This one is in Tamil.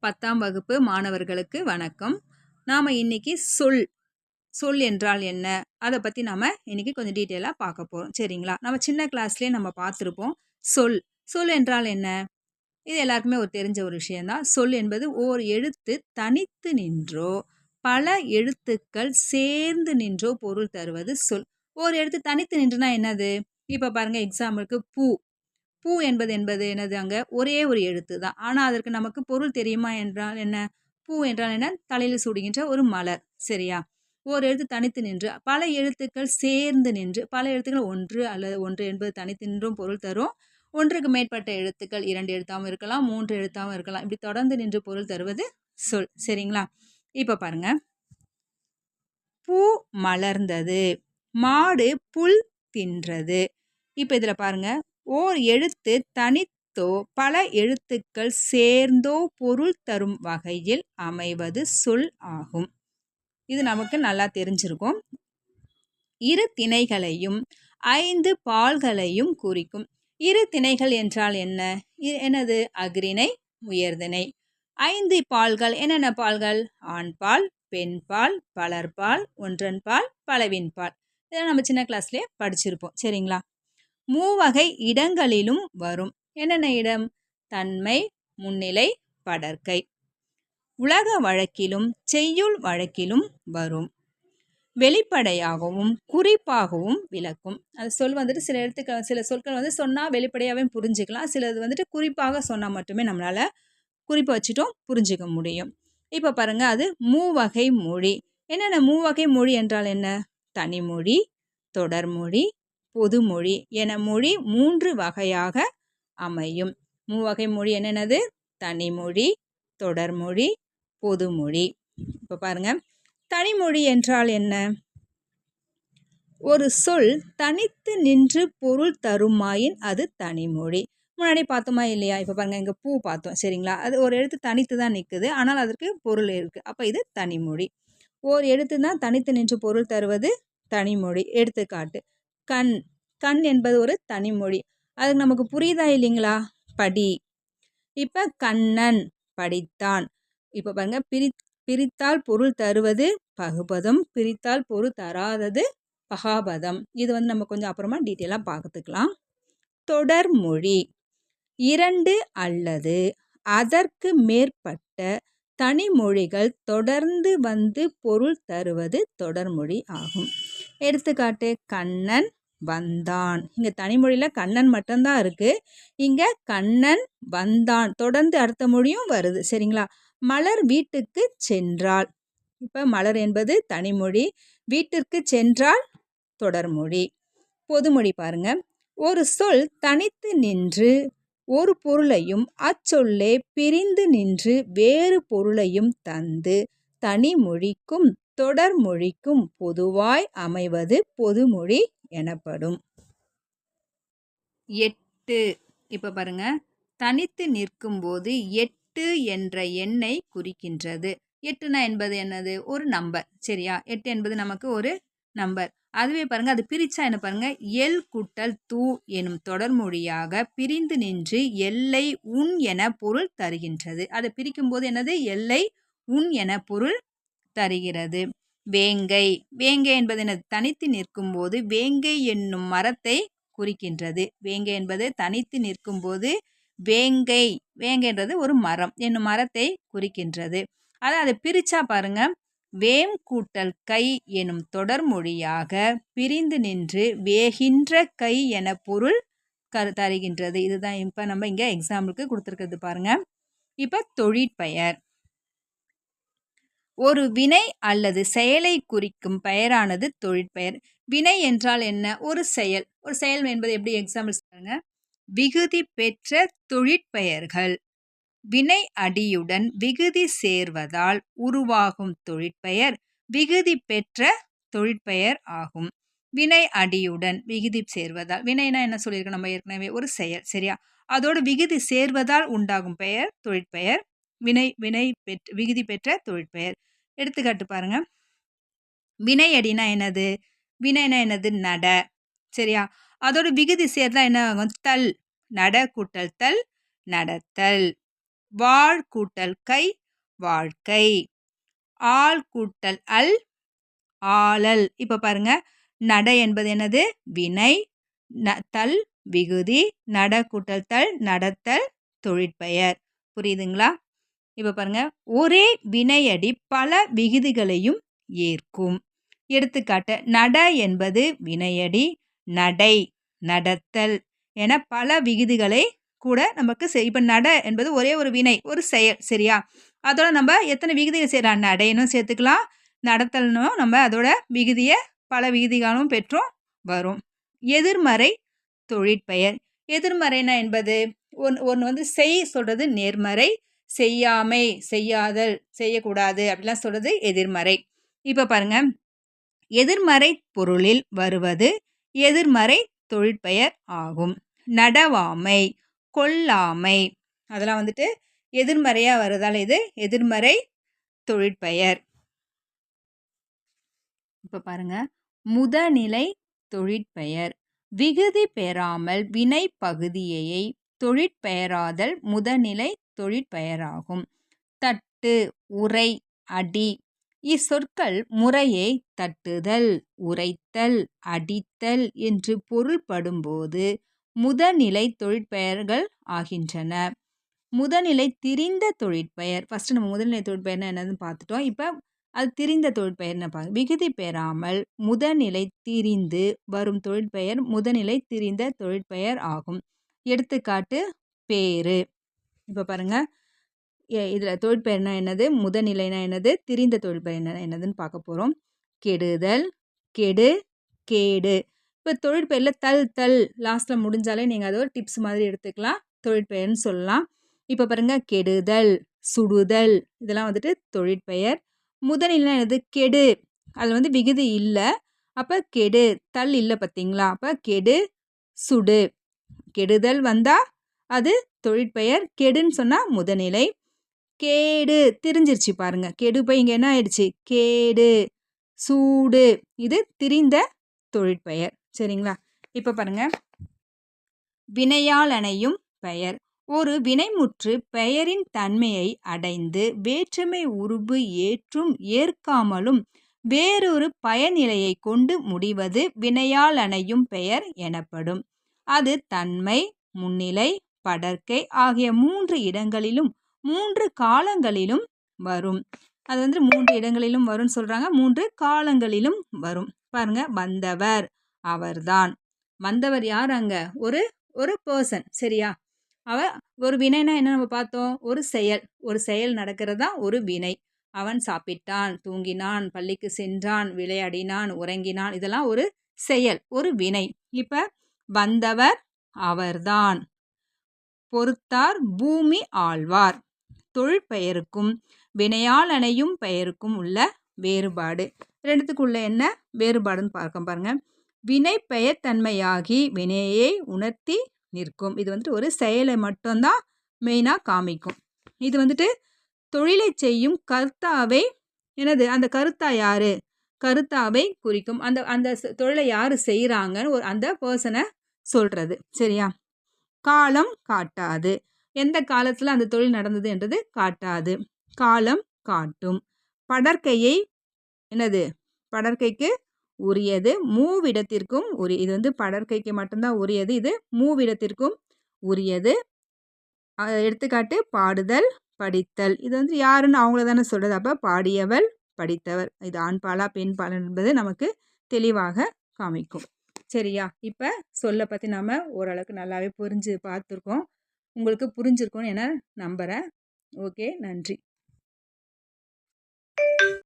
10ஆம் வகுப்பு மாணவர்களுக்கு வணக்கம். நாம இன்னைக்கு சொல் சொல் என்றால் என்ன அதை பற்றி நாம இன்னைக்கு கொஞ்சம் டீட்டெயிலாக பார்க்க போகிறோம். சரிங்களா? நம்ம சின்ன கிளாஸ்லேயே நம்ம பார்த்துருப்போம். சொல் சொல் என்றால் என்ன? இது எல்லாருக்குமே தெரிஞ்ச ஒரு விஷயம்தான். சொல் என்பது ஓர் எழுத்து தனித்து நின்றோ பல எழுத்துக்கள் சேர்ந்து நின்றோ பொருள் தருவது சொல். ஒரு எழுத்து தனித்து நின்றுனா என்னது? இப்போ பாருங்க, எக்ஸாம்பிளுக்கு பூ. பூ என்பது என்னது? அங்கே ஒரே ஒரு எழுத்து தான். ஆனால் அதற்கு நமக்கு பொருள் தெரியுமா என்றால் என்ன? பூ என்றால் என்ன? தலையில் சூடுகின்ற ஒரு மலர். சரியா? ஒரு எழுத்து தனித்து நின்று பல எழுத்துக்கள் சேர்ந்து நின்று, பல எழுத்துக்கள் ஒன்று அல்லது ஒன்று என்பது தனித்து நின்றும் பொருள் தரும். ஒன்றுக்கு மேற்பட்ட எழுத்துக்கள் 2 எழுத்தாகவும் இருக்கலாம், 3 எழுத்தாகவும் இருக்கலாம். இப்படி தொடர்ந்து நின்று பொருள் தருவது சொல். சரிங்களா? இப்போ பாருங்க, பூ மலர்ந்தது, மாடு புல் தின்றது. இப்போ இதில் பாருங்க, ஓர் எழுத்து தனித்தோ பல எழுத்துக்கள் சேர்ந்தோ பொருள் தரும் வகையில் அமைவது சொல் ஆகும். இது நமக்கு நல்லா தெரிஞ்சிருக்கும். இரு திணைகளையும் 5 பால்களையும் குறிக்கும். இரு திணைகள் என்றால் என்ன? என்னது? அஃறிணை, உயர்திணை. 5 பால்கள் என்னென்ன பால்கள்? ஆண்பால், பெண்பால், பலர்பால், ஒன்றன்பால், பலவின்பால். இதெல்லாம் நம்ம சின்ன கிளாஸ்லேயே படிச்சிருப்போம். சரிங்களா? மூவகை இடங்களிலும் வரும். என்னென்ன இடம்? தன்மை, முன்னிலை, படர்க்கை. உலக வழக்கிலும் செய்யுள் வழக்கிலும் வரும். வெளிப்படையாகவும் குறிப்பாகவும் விளக்கும். அது சொல் சில சொற்கள் சொன்னால் வெளிப்படையாகவே புரிஞ்சுக்கலாம். சிலது குறிப்பாக சொன்னால் மட்டுமே நம்மளால் குறிப்பை வச்சுட்டும் புரிஞ்சுக்க முடியும். இப்போ பாருங்க, அது மூவகை மொழி. என்னென்ன மூவகை மொழி என்றால் என்ன? தனிமொழி, தொடர்மொழி, பொதுமொழி என மொழி 3 வகையாக அமையும். மூவகை மொழி என்னென்னது? தனிமொழி, தொடர்மொழி, பொதுமொழி. இப்போ பாருங்க, தனிமொழி என்றால் என்ன? ஒரு சொல் தனித்து நின்று பொருள் தருமாயின் அது தனிமொழி. முன்னாடி பார்த்தோமா இல்லையா? இப்போ பாருங்க, இங்கே பூ பார்த்தோம். சரிங்களா? அது ஒரு எழுத்து தனித்து தான் நிற்குது, ஆனால் அதற்கு பொருள் இருக்குது. அப்போ இது தனிமொழி. ஓர் எழுத்து தான் தனித்து நின்று பொருள் தருவது தனிமொழி. எடுத்துக்காட்டு, கண். கண் என்பது ஒரு தனிமொழி. அதுக்கு நமக்கு புரியுதா இல்லைங்களா? படி. இப்போ கண்ணன் படித்தான். இப்போ பாருங்க, பிரித்தால் பொருள் தருவது பகுபதம், பிரித்தால் பொருள் தராதது பகாபதம். இது நம்ம கொஞ்சம் அப்புறமா டீட்டெயிலாக பார்த்துக்கலாம். தொடர்மொழி 2 அல்லது அதற்கு மேற்பட்ட தனிமொழிகள் தொடர்ந்து வந்து பொருள் தருவது தொடர்மொழி ஆகும். எடுத்துக்காட்டு, கண்ணன் வந்தான். இங்கே தனிமொழியில் கண்ணன் மட்டும்தான் இருக்குது. இங்கே கண்ணன் வந்தான் தொடர்ந்து அடுத்த மொழியும் வருது. சரிங்களா? மலர் வீட்டுக்கு சென்றாள். இப்போ மலர் என்பது தனிமொழி, வீட்டிற்கு சென்றால் தொடர்மொழி. பொதுமொழி பாருங்க, ஒரு சொல் தனித்து நின்று ஒரு பொருளையும் அச்சொல்லே பிரிந்து நின்று வேறு பொருளையும் தந்து தனிமொழிக்கும் தொடர்மொழிக்கும் பொதுவாய் அமைவது பொதுமொழி எனப்படும். 8. இப்போ பாருங்க, தனித்து நிற்கும் போது 8 என்ற எண்ணை குறிக்கின்றது. 8 என்பது என்னது? ஒரு நம்பர். சரியா? 8 என்பது நமக்கு ஒரு நம்பர். அதுவே பாருங்க, அது பிரிச்சா என்ன பாருங்க, எல் கூட்டல் தூ எனும் தொடர்மொழியாக பிரிந்து நின்று எல்லை உன் என பொருள் தருகின்றது. அதை பிரிக்கும் போது என்னது? எல்லை உன் என பொருள் தருகிறது. வேங்கை. வேங்கை என்பது என்னது? தனித்து நிற்கும் போது வேங்கை என்னும் மரத்தை குறிக்கின்றது. வேங்கை என்பது தனித்து நிற்கும் போது வேங்கை, வேங்கைன்றது ஒரு மரம் என்னும் மரத்தை குறிக்கின்றது. அதை பிரிச்சா பாருங்க, வேம் கூட்டல் கை எனும் தொடர்மொழியாக பிரிந்து நின்று வேகின்ற கை என பொருள் தருகின்றது. இதுதான் இப்போ நம்ம இங்கே எக்ஸாம்பிளுக்கு கொடுத்துருக்கிறது பாருங்க. இப்போ தொழிற்பெயர். ஒரு வினை அல்லது செயலை குறிக்கும் பெயரானது தொழிற்பெயர். வினை என்றால் என்ன? ஒரு செயல். ஒரு செயல் என்பது எப்படி? எக்ஸாம்பிள் சொல்லுங்க. விகுதி பெற்ற தொழிற்பெயர்கள் வினை அடியுடன் விகுதி சேர்வதால் உருவாகும் தொழிற்பெயர் விகுதி பெற்ற தொழிற்பெயர் ஆகும். வினை அடியுடன் விகுதி சேர்வதால், வினைனா என்ன சொல்லியிருக்கோம் நம்ம ஏற்கனவே? ஒரு செயல். சரியா? அதோடு விகுதி சேர்வதால் உண்டாகும் பெயர் தொழிற்பெயர். வினை விகுதி பெற்ற தொழிற்பெயர். எடுத்துக்காட்டு பாருங்க, வினை அடினா என்னது? வினைனா என்னது? நட. சரியா? அதோட விகுதி சேர்ந்தா என்ன ஆகும்? தல். நட கூட்டல் தல், நடத்தல். வாழ் கூட்டல் கை வாழ்க்கை. ஆள் கூட்டல் அல் ஆளல். இப்போ பாருங்க, நட என்பது என்னது? வினை. தல் விகுதி. நட கூட்டல் தல் நடத்தல் தொழிற்பெயர். புரியுதுங்களா? இப்போ பாருங்க, ஒரே வினையடி பல விகுதிகளையும் ஏற்கும். எடுத்துக்காட்டு, நட என்பது வினையடி, நடை நடத்தல் என பல விகுதிகளை கூட நமக்கு இப்போ நட என்பது ஒரே ஒரு வினை, ஒரு செயல். சரியா? அதோட நம்ம எத்தனை விகுதிகள் செய்யலாம்? நடைனும் சேர்த்துக்கலாம், நடத்தல்னும் நம்ம அதோட விகுதியை பல விகுதிகளும் பெற்றும் வரும். எதிர்மறை தொழிற்பெயர். எதிர்மறைனா என்பது ஒன்று வந்து செய் சொல்றது நேர்மறை, செய்யாமை செய்யாதல் செய்யக்கூடாது அப்படிலாம் சொல்றது எதிர்மறை. இப்போ பாருங்க, எதிர்மறை பொருளில் வருவது எதிர்மறை தொழிற்பெயர் ஆகும். நடவாமை, கொல்லாமை அதெல்லாம் வந்துட்டு எதிர்மறையாக வருதால் இது எதிர்மறை தொழிற்பெயர். இப்போ பாருங்க, முதநிலை தொழிற்பெயர். விகுதி பெறாமல் வினை பகுதியை தொழிற்பெயராதல் முதநிலை தொழிற்பெயராகும். தட்டு, உரை, அடி இச்சொற்கள் முறையே தட்டுதல், உரைத்தல், அடித்தல் என்று பொருள்படும்போது முதநிலை தொழிற்பெயர்கள் ஆகின்றன. முதநிலை திரிந்த தொழிற்பெயர். ஃபர்ஸ்ட் நம்ம முதநிலை தொழிற்பெயர்னா என்னதுன்னு பார்த்துட்டோம். இப்போ அது திரிந்த தொழிற்பெயர்னு பாருங்க. விகுதி பெறாமல் முதநிலை திரிந்து வரும் தொழிற்பெயர் முதநிலை திரிந்த தொழிற்பெயர் ஆகும். எடுத்துக்காட்டு, பேரு. இப்போ பாருங்க, இதில் தொழிற்பெயர்னா என்னது, முதநிலைனா என்னது, திரிந்த தொழிற்பெயர் என்னதுன்னு பார்க்க போகிறோம். கெடுதல், கெடு, கேடு. இப்போ தொழிற்பெயரில் தல் தல் லாஸ்ட்டில் முடிஞ்சாலே நீங்கள் அதை ஒரு டிப்ஸ் மாதிரி எடுத்துக்கலாம், தொழிற்பெயர்னு சொல்லலாம். இப்போ பாருங்க, கெடுதல், சுடுதல் இதெல்லாம் வந்துட்டு தொழிற்பெயர். முதநிலை என்னது, கெடு. அதில் வந்து விகுதி இல்லை, அப்போ கெடு. தல் இல்லை பார்த்தீங்களா, அப்போ கெடு, சுடு. கெடுதல் வந்தால் அது தொழிற்பெயர், கெடுன்னு சொன்னால் முதநிலை. கேடு திரிஞ்சிருச்சு பாருங்க, கெடு போய் இங்கே என்ன ஆயிடுச்சு, கேடு. சூடு இது திரிந்த தொழிற்பெயர். சரிங்களா? இப்போ பாருங்க, வினையால் அணையும் பெயர். ஒரு வினைமுற்று பெயரின் தன்மையை அடைந்து வேற்றுமை உருபு ஏற்றும் ஏற்காமலும் வேறொரு பயனிலையை கொண்டு முடிவது வினையால் அணையும் பெயர் எனப்படும். அது தன்மை, முன்னிலை, படர்க்கை ஆகிய 3 இடங்களிலும் 3 காலங்களிலும் வரும். அது வந்து 3 இடங்களிலும் வரும்னு சொல்றாங்க, 3 காலங்களிலும் வரும். பாருங்க, வந்தவர் அவர்தான். வந்தவர் யார்? அங்க ஒரு பர்சன். சரியா? ஒரு வினைனா என்ன நம்ம பார்த்தோம், ஒரு செயல் நடக்கிறது தான் ஒரு வினை. அவன் சாப்பிட்டான், தூங்கினான், பள்ளிக்கு சென்றான், விளையாடினான், உறங்கினான் இதெல்லாம் ஒரு செயல், ஒரு வினை. இப்ப வந்தவர் அவர்தான். பொறுத்தார் பூமி ஆழ்வார். தொழிற்பெயருக்கும் வினையால் அணையும் பெயருக்கும் உள்ள வேறுபாடு. ரெண்டுத்துக்குள்ள என்ன வேறுபாடுன்னு பார்க்க பாருங்க. வினை பெயர் தன்மையாகி வினையை உணர்த்தி நிற்கும். இது வந்துட்டு ஒரு செயலை மட்டும்தான் மெயினாக காமிக்கும். இது வந்துட்டு தொழிலை செய்யும் கர்த்தாவை என்னது, அந்த கருத்தா யாரு, கருத்தாவை குறிக்கும். அந்த தொழிலை யாரு செய்கிறாங்கன்னு அந்த பர்சனை சொல்றது. சரியா? காலம் காட்டாது. எந்த காலத்தில் அந்த தொழில் நடந்தது என்றது காட்டாது, காலம் காட்டும். படர்க்கையை என்னது, படர்க்கைக்கு உரியது, மூவிடத்திற்கும் உரிய. இது வந்து படர்க்கைக்கு மட்டும்தான் உரியது, இது மூவிடத்திற்கும் உரியது. எடுத்துக்காட்டு, பாடுதல், படித்தல். இது வந்து யாருன்னு அவங்கள தானே சொல்கிறது, அப்போ பாடியவள், படித்தவர். இது ஆண்பாலா பெண்பாலா என்பது நமக்கு தெளிவாக காமிக்கும். சரியா? இப்போ சொல்லை பற்றி நம்ம ஓரளவுக்கு நல்லாவே புரிஞ்சு பார்த்துருக்கோம். உங்களுக்கு புரிஞ்சிருக்கும்னு என நம்புகிறேன். ஓகே, நன்றி.